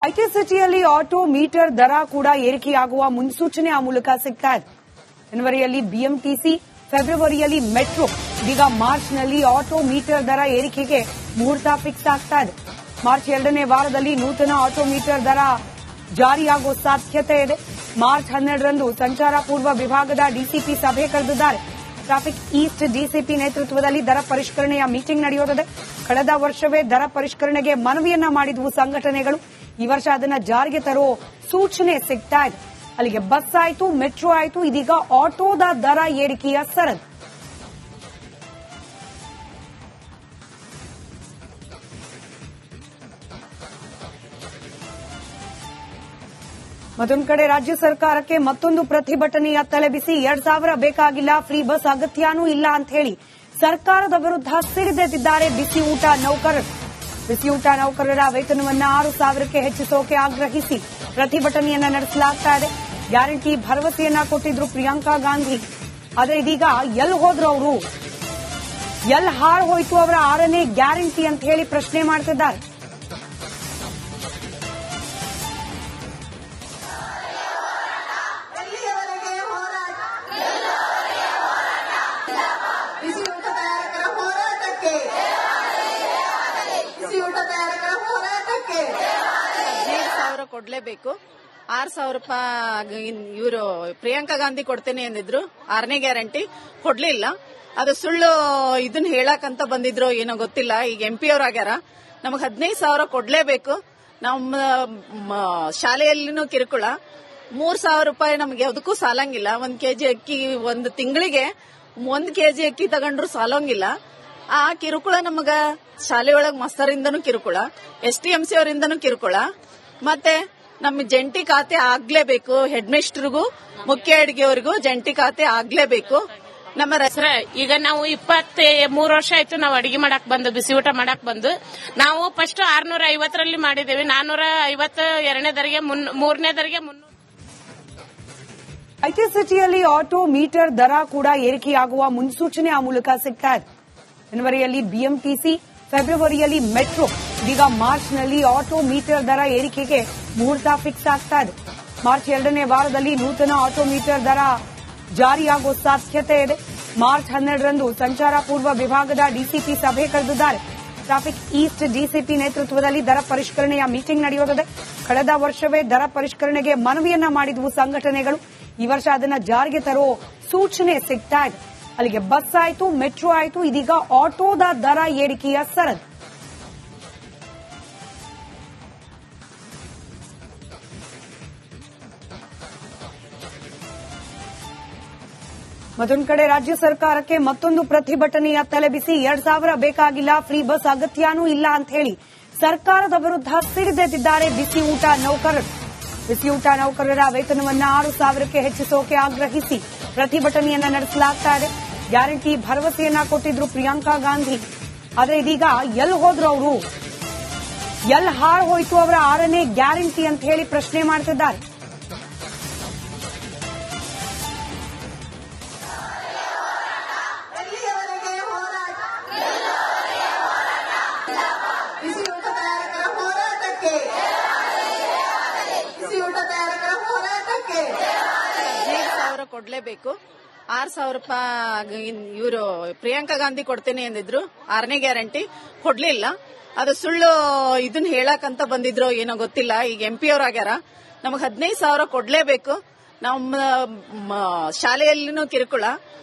IT ಸಿಟಿಯಲ್ಲಿ auto metre ದರ ಕೂಡ ಏರಿಕೆಯಾಗುವ ಮುನ್ಸೂಚನೆ ಆ ಮೂಲಕ ಸಿಗ್ತಾ ಇದೆ. ಜನವರಿಯಲ್ಲಿ ಬಿಎಂಟಿಸಿ, ಫೆಬ್ರವರಿಯಲ್ಲಿ ಮೆಟ್ರೋ, ಈಗ ಮಾರ್ಚ್ನಲ್ಲಿ ಆಟೋ ಮೀಟರ್ ದರ ಏರಿಕೆಗೆ ಮುಹೂರ್ತ ಫಿಕ್ಸ್ ಆಗ್ತಾ ಇದೆ. ಮಾರ್ಚ್ 2ನೇ ವಾರದಲ್ಲಿ ನೂತನ ಆಟೋ ಮೀಟರ್ ದರ ಜಾರಿಯಾಗುವ ಸಾಧ್ಯತೆ ಇದೆ. ಮಾರ್ಚ್ 12ರಂದು ಸಂಚಾರ ಪೂರ್ವ ವಿಭಾಗದ ಡಿಸಿಪಿ ಸಭೆ ಕರೆದಿದ್ದಾರೆ. ಟ್ರಾಫಿಕ್ ಈಸ್ಟ್ ಡಿಸಿಪಿ ನೇತೃತ್ವದಲ್ಲಿ ದರ ಪರಿಷ್ಕರಣೆಯ ಮೀಟಿಂಗ್ ನಡೆಯುತ್ತದೆ. ಕಳೆದ ವರ್ಷವೇ ದರ ಪರಿಷ್ಕರಣೆಗೆ ಮನವಿಯನ್ನ ಮಾಡಿದ್ವು ಸಂಘಟನೆಗಳು. ಈ ವರ್ಷ ಅದನ್ನ ಜಾರಿಗೆ ತರೋ ಸೂಚನೆ ಸಿಗ್ತಾ ಇದೆ. ಅಲ್ಲಿಗೆ ಬಸ್ ಆಯ್ತು, ಮೆಟ್ರೋ ಆಯ್ತು, ಇದೀಗ ಆಟೋದ ದರ ಏರಿಕೆಯ ಸರದಿ. ಮತ್ತೊಂದು ಕಡೆ ರಾಜ್ಯ ಸರ್ಕಾರಕ್ಕೆ ಮತ್ತೊಂದು ಪ್ರತಿಭಟನೆಯ ತಲೆಬಿಸಿ. 2000 ಬೇಕಾಗಿಲ್ಲ, ಫ್ರೀ ಬಸ್ ಅಗತ್ಯನೂ ಇಲ್ಲ ಅಂತ ಹೇಳಿ ಸರ್ಕಾರದ ವಿರುದ್ಧ ಸಿಡಿದೆದ್ದಿದ್ದಾರೆ ಬಿಸಿ ಊಟ ನೌಕರರು. ಬಿಸಿ ಊಟ ನೌಕರರ ವೇತನವನ್ನ 6000ಕ್ಕೆ ಹೆಚ್ಚಿಸೋಕೆ ಆಗ್ರಹಿಸಿ ಪ್ರತಿಭಟನೆಯನ್ನ ನಡೆಸಲಾಗ್ತಾ ಇದೆ. ಗ್ಯಾರಂಟಿ ಭರವಸೆಯನ್ನ ಕೊಟ್ಟಿದ್ರು ಪ್ರಿಯಾಂಕಾ ಗಾಂಧಿ. ಆದ್ರೆ ಇದೀಗ ಎಲ್ಲಿ ಹೋದ್ರು ಅವರು? ಎಲ್ಲಿ ಹಾಳು ಹೋಯ್ತು ಅವರ 6ನೇ ಗ್ಯಾರಂಟಿ ಅಂತ ಹೇಳಿ ಪ್ರಶ್ನೆ ಮಾಡ್ತಿದ್ದಾರೆ. ಕೊಡ್ಲೇಬೇಕು. 6000 ರೂಪಾಯಿ ಇವರು ಪ್ರಿಯಾಂಕಾ ಗಾಂಧಿ ಕೊಡ್ತೇನೆ ಎಂದಿದ್ರು. 6ನೇ ಗ್ಯಾರಂಟಿ ಕೊಡ್ಲಿಲ್ಲ. ಅದು ಸುಳ್ಳು ಇದನ್ನ ಹೇಳಕಂತ ಬಂದಿದ್ರು ಏನೋ ಗೊತ್ತಿಲ್ಲ. ಈಗ ಎಂಪಿ ಅವ್ರು ಆಗ್ಯಾರ. ನಮಗ್ 15,000 ಕೊಡ್ಲೇಬೇಕು. ನಮ್ಮ ಶಾಲೆಯಲ್ಲಿನೂ ಕಿರುಕುಳ. 3,000 ರೂಪಾಯಿ ನಮ್ಗೆ ಯಾವುದಕ್ಕೂ ಸಾಲಂಗಿಲ್ಲ. 1 ಕೆಜಿ ಅಕ್ಕಿ ಒಂದು ತಿಂಗಳಿಗೆ 1 ಕೆಜಿ ಅಕ್ಕಿ ತಗೊಂಡ್ರು ಸಾಲಂಗಿಲ್ಲ. ಆ ಕಿರುಕುಳ ನಮಗ ಶಾಲೆಯೊಳಗ ಮಾಸ್ತರಿಂದನೂ ಕಿರುಕುಳ, STMC ಅವರಿಂದನೂ ಕಿರುಕುಳ. ಮತ್ತೆ ನಮ್ಮ ಜಂಟಿ ಖಾತೆ ಆಗ್ಲೇಬೇಕು. ಹೆಡ್ ಮಿಸ್ಟರ್ಗೂ ಮುಖ್ಯ ಅಡಿಗೆಯವರಿಗೂ ಜಂಟಿ ಖಾತೆ ಆಗ್ಲೇಬೇಕು. ನಮ್ಮ ಈಗ ನಾವು 23 ವರ್ಷ ಆಯ್ತು ನಾವು ಅಡಿಗೆ ಮಾಡಕ್ ಬಂದು, ಬಿಸಿ ಊಟ ಮಾಡಕ್ ಬಂದು. ನಾವು ಫಸ್ಟ್ 650ರಲ್ಲಿ ಮಾಡಿದ್ದೇವೆ. 450 2ನೇ ದರಿಗೆ, 3ನೇ ದರಿಗೆ 300. ಐಟಿ ಸಿಟಿಯಲ್ಲಿ ಆಟೋ ಮೀಟರ್ ದರ ಕೂಡ ಏರಿಕೆಯಾಗುವ ಮುನ್ಸೂಚನೆ ಆ ಮೂಲಕ ಸಿಗ್ತಾ ಇದೆ. ಜನವರಿಯಲ್ಲಿ ಬಿಎಂಟಿಸಿ, ಫೆಬ್ರವರಿಯಲ್ಲಿ ಮೆಟ್ರೋ, ಈಗ ಮಾರ್ಚ್ನಲ್ಲಿ ಆಟೋ ಮೀಟರ್ ದರ ಏರಿಕೆಗೆ ಮುಹೂರ್ತ ಫಿಕ್ಸ್ ಆಗ್ತಾ ಇದೆ. ಮಾರ್ಚ್ 2ನೇ ವಾರದಲ್ಲಿ ನೂತನ ಆಟೋ ಮೀಟರ್ ದರ ಜಾರಿಯಾಗುವ ಸಾಧ್ಯತೆ ಇದೆ. ಮಾರ್ಚ್ 12ರಂದು ಸಂಚಾರ ಪೂರ್ವ ವಿಭಾಗದ ಡಿಸಿಪಿ ಸಭೆ ಕರೆದಿದ್ದಾರೆ. ಟ್ರಾಫಿಕ್ ಈಸ್ಟ್ ಡಿಸಿಪಿ ನೇತೃತ್ವದಲ್ಲಿ ದರ ಪರಿಷ್ಕರಣೆಯ ಮೀಟಿಂಗ್ ನಡೆಯುತ್ತದೆ. ಕಳೆದ ವರ್ಷವೇ ದರ ಪರಿಷ್ಕರಣೆಗೆ ಮನವಿಯನ್ನ ಮಾಡಿದ್ವು ಸಂಘಟನೆಗಳು. ಈ ವರ್ಷ ಅದನ್ನ ಜಾರಿಗೆ ತರೋ ಸೂಚನೆ ಸಿಗ್ತಾ ಇದೆ. ಅಲ್ಲಿಗೆ ಬಸ್ ಆಯ್ತು, ಮೆಟ್ರೋ ಆಯ್ತು, ಇದೀಗ ಆಟೋದ ದರ ಏರಿಕೆಯ ಸರದಿ. ಮತ್ತೊಂದು ಕಡೆ ರಾಜ್ಯ ಸರ್ಕಾರಕ್ಕೆ ಮತ್ತೊಂದು ಪ್ರತಿಭಟನೆಯ ತಲೆಬಿಸಿ. 2000 ಬೇಕಾಗಿಲ್ಲ, ಫ್ರೀ ಬಸ್ ಅಗತ್ಯನೂ ಇಲ್ಲ ಅಂತ ಹೇಳಿ ಸರ್ಕಾರದ ವಿರುದ್ಧ ಸಿಡಿದೆದ್ದಿದ್ದಾರೆ ಬಿಸಿ ಊಟ ನೌಕರರು. ಬಿಸಿ ಊಟ ನೌಕರರ ವೇತನವನ್ನ 6000ಕ್ಕೆ ಹೆಚ್ಚಿಸೋಕೆ ಆಗ್ರಹಿಸಿ ಪ್ರತಿಭಟನೆಯನ್ನ ನಡೆಸಲಾಗ್ತಾ ಇದೆ. ಗ್ಯಾರಂಟಿ ಭರವಸೆಯನ್ನ ಕೊಟ್ಟಿದ್ರು ಪ್ರಿಯಾಂಕಾ ಗಾಂಧಿ. ಆದ್ರೆ ಇದೀಗ ಎಲ್ಲಿ ಹೋದ್ರು ಅವರು? ಎಲ್ಲಿ ಹಾಳು ಹೋಯ್ತು ಅವರ 6ನೇ ಗ್ಯಾರಂಟಿ ಅಂತ ಹೇಳಿ ಪ್ರಶ್ನೆ ಮಾಡ್ತಿದ್ದಾರೆ. ಕೊಡ್ಲೇಬೇಕು. 6,000 ರೂಪಾಯಿ ಇವರು ಪ್ರಿಯಾಂಕಾ ಗಾಂಧಿ ಕೊಡ್ತೇನೆ ಎಂದಿದ್ರು. 6ನೇ ಗ್ಯಾರಂಟಿ ಕೊಡ್ಲಿಲ್ಲ. ಅದು ಸುಳ್ಳು ಇದನ್ನ ಹೇಳಕಂತ ಬಂದಿದ್ರು ಏನೋ ಗೊತ್ತಿಲ್ಲ. ಈಗ ಎಂಪಿ ಅವ್ರು ಆಗ್ಯಾರ. ನಮಗ್ 15,000 ಕೊಡ್ಲೇಬೇಕು. ನಮ್ಮ ಶಾಲೆಯಲ್ಲಿನೂ ಕಿರುಕುಳ.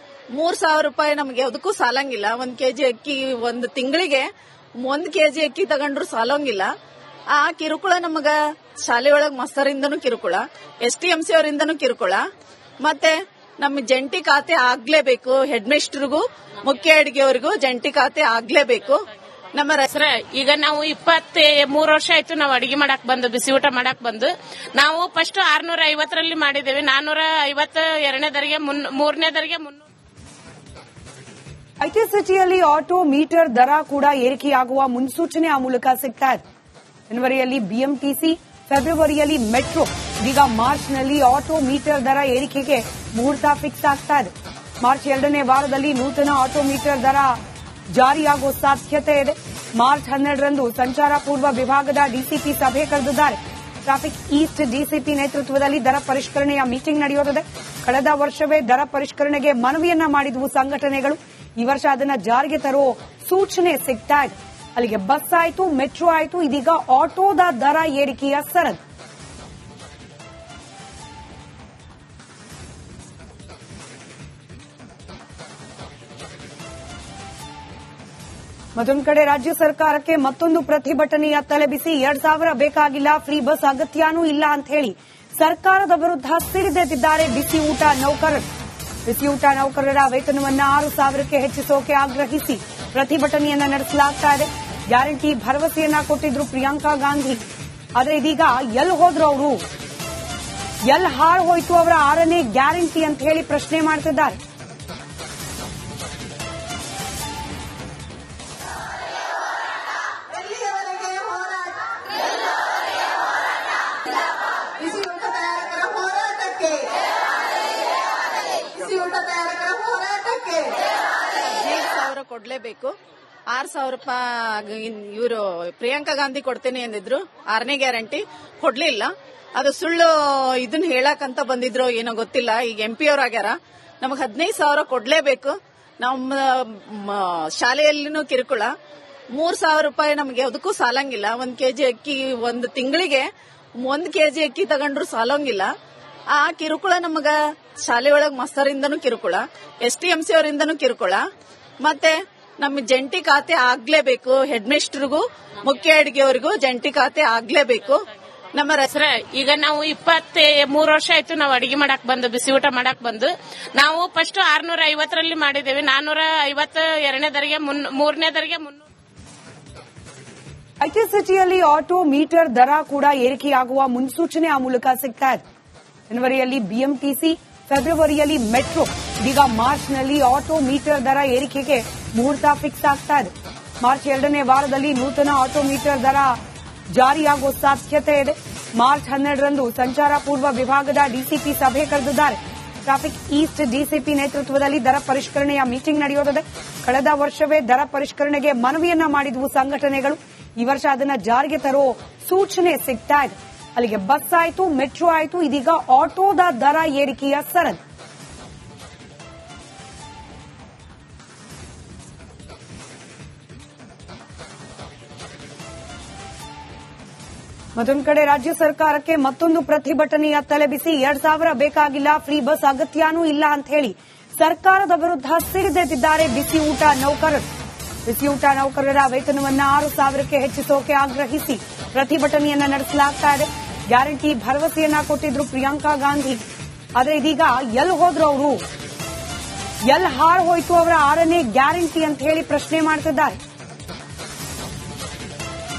3,000 ರೂಪಾಯಿ ನಮ್ಗೆ ಯಾವುದಕ್ಕೂ ಸಾಲಂಗಿಲ್ಲ. 1 ಕೆಜಿ ಅಕ್ಕಿ ಒಂದು ತಿಂಗಳಿಗೆ 1 ಕೆಜಿ ಅಕ್ಕಿ ತಗೊಂಡ್ರು ಸಾಲಂಗಿಲ್ಲ. ಆ ಕಿರುಕುಳ ನಮಗ ಶಾಲೆಯೊಳಗ ಮಾಸ್ತರಿಂದನೂ ಕಿರುಕುಳ, STMC ಅವರಿಂದನೂ ಕಿರುಕುಳ. ಮತ್ತೆ ನಮ್ಮ ಜಂಟಿ ಖಾತೆ ಆಗ್ಲೇಬೇಕು. ಹೆಡ್ ಮಿಸ್ಟರ್ಗೂ ಮುಖ್ಯ ಅಡಿಗೆಯವರಿಗೂ ಜಂಟಿ ಖಾತೆ ಆಗ್ಲೇಬೇಕು. ನಮ್ಮ ಈಗ ನಾವು 23 ವರ್ಷ ಆಯ್ತು ನಾವು ಅಡಿಗೆ ಮಾಡಕ್ ಬಂದು, ಬಿಸಿ ಊಟ ಮಾಡಕ್ ಬಂದು. ನಾವು ಫಸ್ಟ್ 650ರಲ್ಲಿ ಮಾಡಿದ್ದೇವೆ. 450 2ನೇ ದರಿಗೆ, 3ನೇ ದರಿಗೆ 300. ಐಟಿ ಸಿಟಿಯಲ್ಲಿ ಆಟೋ ಮೀಟರ್ ದರ ಕೂಡ ಏರಿಕೆಯಾಗುವ ಮುನ್ಸೂಚನೆ ಆ ಮೂಲಕ ಸಿಗ್ತಾ ಇದೆ. ಜನವರಿಯಲ್ಲಿ ಬಿಎಂಟಿಸಿ, ಫೆಬ್ರವರಿಯಲ್ಲಿ ಮೆಟ್ರೋ, ಈಗ ಮಾರ್ಚ್ನಲ್ಲಿ ಆಟೋ ಮೀಟರ್ ದರ ಏರಿಕೆಗೆ ಮುಹೂರ್ತ ಫಿಕ್ಸ್ ಆಗ್ತಾ ಇದೆ. ಮಾರ್ಚ್ 2ನೇ ವಾರದಲ್ಲಿ ನೂತನ ಆಟೋ ಮೀಟರ್ ದರ ಜಾರಿಯಾಗುವ ಸಾಧ್ಯತೆ ಇದೆ. ಮಾರ್ಚ್ 12ರಂದು ಸಂಚಾರ ಪೂರ್ವ ವಿಭಾಗದ ಡಿಸಿಪಿ ಸಭೆ ಕರೆದಿದ್ದಾರೆ. ಟ್ರಾಫಿಕ್ ಈಸ್ಟ್ ಡಿಸಿಪಿ ನೇತೃತ್ವದಲ್ಲಿ ದರ ಪರಿಷ್ಕರಣೆಯ ಮೀಟಿಂಗ್ ನಡೆಯುತ್ತದೆ. ಕಳೆದ ವರ್ಷವೇ ದರ ಪರಿಷ್ಕರಣೆಗೆ ಮನವಿಯನ್ನ ಮಾಡಿದ್ವು ಸಂಘಟನೆಗಳು. ಈ ವರ್ಷ ಅದನ್ನ ಜಾರಿಗೆ ತರೋ ಸೂಚನೆ ಸಿಗ್ತಾ ಇದೆ. ಅಲ್ಲಿಗೆ ಬಸ್ ಆಯ್ತು, ಮೆಟ್ರೋ ಆಯ್ತು, ಇದೀಗ ಆಟೋದ ದರ ಏರಿಕೆಯ ಸರದಿ. ಮತ್ತೊಂದು ಕಡೆ ರಾಜ್ಯ ಸರ್ಕಾರಕ್ಕೆ ಮತ್ತೊಂದು ಪ್ರತಿಭಟನೆಯ ತಲೆಬಿಸಿ. 2000 ಬೇಕಾಗಿಲ್ಲ, ಫ್ರೀ ಬಸ್ ಅಗತ್ಯನೂ ಇಲ್ಲ ಅಂತ ಹೇಳಿ ಸರ್ಕಾರದ ವಿರುದ್ಧ ಸಿಡಿದೆದ್ದಿದ್ದಾರೆ ಬಿಸಿ ಊಟ ನೌಕರರು. ಬಿಸಿ ಊಟ ನೌಕರರ ವೇತನವನ್ನ 6000ಕ್ಕೆ ಹೆಚ್ಚಿಸೋಕೆ ಆಗ್ರಹಿಸಿ ಪ್ರತಿಭಟನೆಯನ್ನ ನಡೆಸಲಾಗ್ತಾ ಇದೆ. ಗ್ಯಾರಂಟಿ ಭರವಸೆಯನ್ನ ಕೊಟ್ಟಿದ್ರು ಪ್ರಿಯಾಂಕಾ ಗಾಂಧಿ. ಆದ್ರೆ ಇದೀಗ ಎಲ್ಲಿ ಹೋದ್ರು ಅವರು? ಎಲ್ಲಿ ಹಾಳು ಹೋಯ್ತು ಅವರ 6ನೇ ಗ್ಯಾರಂಟಿ ಅಂತ ಹೇಳಿ ಪ್ರಶ್ನೆ ಮಾಡ್ತಿದ್ದಾರೆ. ಕೊಡ್ಲೇಬೇಕು. 6000 ರೂಪಾಯಿ ಇವರು ಪ್ರಿಯಾಂಕಾ ಗಾಂಧಿ ಕೊಡ್ತೇನೆ ಎಂದಿದ್ರು. 6ನೇ ಗ್ಯಾರಂಟಿ ಕೊಡ್ಲಿಲ್ಲ. ಅದು ಸುಳ್ಳು ಇದನ್ನ ಹೇಳಕಂತ ಬಂದಿದ್ರು ಏನೋ ಗೊತ್ತಿಲ್ಲ. ಈಗ MP ಅವ್ರು ಆಗ್ಯಾರ. ನಮಗ್ 15,000 ಕೊಡ್ಲೇಬೇಕು. ನಮ್ಮ ಶಾಲೆಯಲ್ಲಿನೂ ಕಿರುಕುಳ. 3,000 ರೂಪಾಯಿ ನಮ್ಗೆ ಯಾವುದಕ್ಕೂ ಸಾಲಂಗಿಲ್ಲ. 1 ಕೆಜಿ ಅಕ್ಕಿ ಒಂದು ತಿಂಗಳಿಗೆ 1 ಕೆಜಿ ಅಕ್ಕಿ ತಗೊಂಡ್ರು ಸಾಲಂಗಿಲ್ಲ. ಆ ಕಿರುಕುಳ ನಮಗ ಶಾಲೆ ಒಳಗ್ ಮಾಸ್ತರಿಂದನೂ ಕಿರುಕುಳ, STMC ಅವರಿಂದನೂ ಕಿರುಕುಳ. ಮತ್ತೆ ನಮ್ಮ ಜಂಟಿ ಖಾತೆ ಆಗ್ಲೇಬೇಕು. ಹೆಡ್ ಮಿಸ್ಟರ್ಗೂ ಮುಖ್ಯ ಅಡಿಗೆಯವರಿಗೂ ಜಂಟಿ ಖಾತೆ ಆಗ್ಲೇಬೇಕು. ನಮ್ಮ ಈಗ ನಾವು 23 ವರ್ಷ ಆಯ್ತು ನಾವು ಅಡಿಗೆ ಮಾಡಕ್ ಬಂದು, ಬಿಸಿ ಊಟ ಮಾಡಕ್ ಬಂದು. ನಾವು ಫಸ್ಟ್ 650ರಲ್ಲಿ ಮಾಡಿದ್ದೇವೆ. 452ನೇದರಿಗೆ 3ನೇದರಿಗೆ 300. ಐಟಿ ಸಿಟಿಯಲ್ಲಿ ಆಟೋ ಮೀಟರ್ ದರ ಕೂಡ ಏರಿಕೆಯಾಗುವ ಮುನ್ಸೂಚನೆ ಆ ಮೂಲಕ ಸಿಗ್ತಾ ಇದೆ. ಜನವರಿಯಲ್ಲಿ ಬಿಎಂಟಿಸಿ, ಫೆಬ್ರವರಿಯಲ್ಲಿ ಮೆಟ್ರೋ, ಈಗ ಮಾರ್ಚ್ನಲ್ಲಿ ಆಟೋ ಮೀಟರ್ ದರ ಏರಿಕೆಗೆ ಮುಹೂರ್ತ ಫಿಕ್ಸ್ ಆಗ್ತಾ ಇದೆ. ಮಾರ್ಚ್ 2ನೇ ವಾರದಲ್ಲಿ ನೂತನ ಆಟೋ ಮೀಟರ್ ದರ ಜಾರಿಯಾಗುವ ಸಾಧ್ಯತೆ ಇದೆ. ಮಾರ್ಚ್ 12ರಂದು ಸಂಚಾರ ಪೂರ್ವ ವಿಭಾಗದ ಡಿಸಿಪಿ ಸಭೆ ಕರೆದಿದ್ದಾರೆ. ಟ್ರಾಫಿಕ್ ಈಸ್ಟ್ ಡಿಸಿಪಿ ನೇತೃತ್ವದಲ್ಲಿ ದರ ಪರಿಷ್ಕರಣೆಯ ಮೀಟಿಂಗ್ ನಡೆಯುತ್ತದೆ. ಕಳೆದ ವರ್ಷವೇ ದರ ಪರಿಷ್ಕರಣೆಗೆ ಮನವಿಯನ್ನ ಮಾಡಿದ್ವು ಸಂಘಟನೆಗಳು. ಈ ವರ್ಷ ಅದನ್ನ ಜಾರಿಗೆ ತರೋ ಸೂಚನೆ ಸಿಗ್ತಾ ಇದೆ. ಅಲ್ಲಿಗೆ ಬಸ್ ಆಯ್ತು, ಮೆಟ್ರೋ ಆಯ್ತು, ಇದೀಗ ಆಟೋದ ದರ ಏರಿಕೆಯ ಸರದಿ. ಮತ್ತೊಂದು ಕಡೆ ರಾಜ್ಯ ಸರ್ಕಾರಕ್ಕೆ ಮತ್ತೊಂದು ಪ್ರತಿಭಟನೆಯ ತಲೆಬಿಸಿ. 2000 ಬೇಕಾಗಿಲ್ಲ, ಫ್ರೀ ಬಸ್ ಅಗತ್ಯನೂ ಇಲ್ಲ ಅಂತ ಹೇಳಿ ಸರ್ಕಾರದ ವಿರುದ್ಧ ಸಿಡಿದೆದ್ದಿದ್ದಾರೆ ಬಿಸಿ ಊಟ ನೌಕರರು. ಬಿಸಿ ಊಟ ನೌಕರರ ವೇತನವನ್ನ 6000ಕ್ಕೆ ಹೆಚ್ಚಿಸೋಕೆ ಆಗ್ರಹಿಸಿ ಪ್ರತಿಭಟನೆಯನ್ನ ನಡೆಸಲಾಗ್ತಾ ಇದೆ. ಗ್ಯಾರಂಟಿ ಭರವಸೆಯನ್ನ ಕೊಟ್ಟಿದ್ರು ಪ್ರಿಯಾಂಕಾ ಗಾಂಧಿ. ಆದ್ರೆ ಇದೀಗ ಎಲ್ಲಿ ಹೋದ್ರು ಅವರು? ಎಲ್ಲಿ ಹಾಳು ಹೋಯ್ತು ಅವರ 6ನೇ ಗ್ಯಾರಂಟಿ ಅಂತ ಹೇಳಿ ಪ್ರಶ್ನೆ ಮಾಡ್ತಿದ್ದಾರೆ.